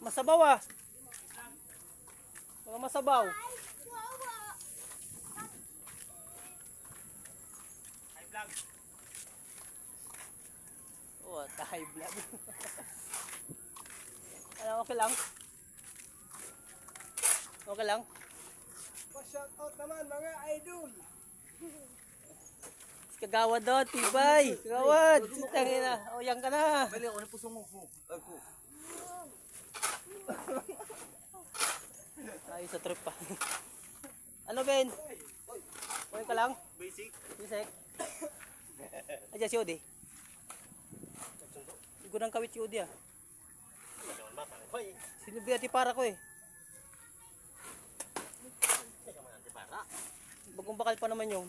Masabaw ah. Mga masabaw. High vlog. Oh, high vlog. Ano, okay lang? Okay lang? Pa-shout out naman mga idol. Kagawad doon, tibay. Kagawad. Tangin na. O, yan ka na. Bali ako na puso mo. Ako. Ay, sa trip pa. Ano, Ben? Okay ka lang? Basic. Isek. Ayan si Odi. Gunang kawit si Odi ah. Sinubi ati para ko eh. Bagong bakal pa naman yun.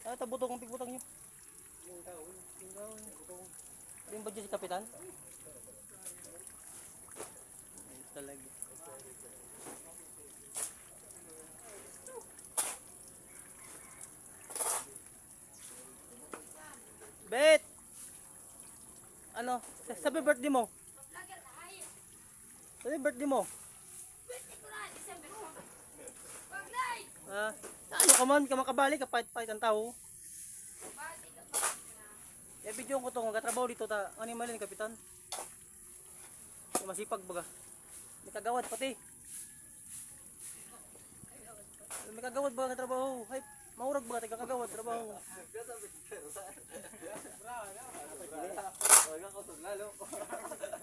Ah, tabutong ang pigbutang nyo. Yung ba dyan si Kapitan? Ay, talaga. Bet! Ano? Sabi birthday mo? Sabi birthday mo? Ah, ano ka man? Ka makabalik, kapait-pait ang tao. Eh, video ko to, magkatrabaho dito ta. Ano yung mali ni Kapitan? Masipag baga. May kagawad pati. May kagawad ba ka trabaho? Hay, maurag ba ka kagawad trabaho?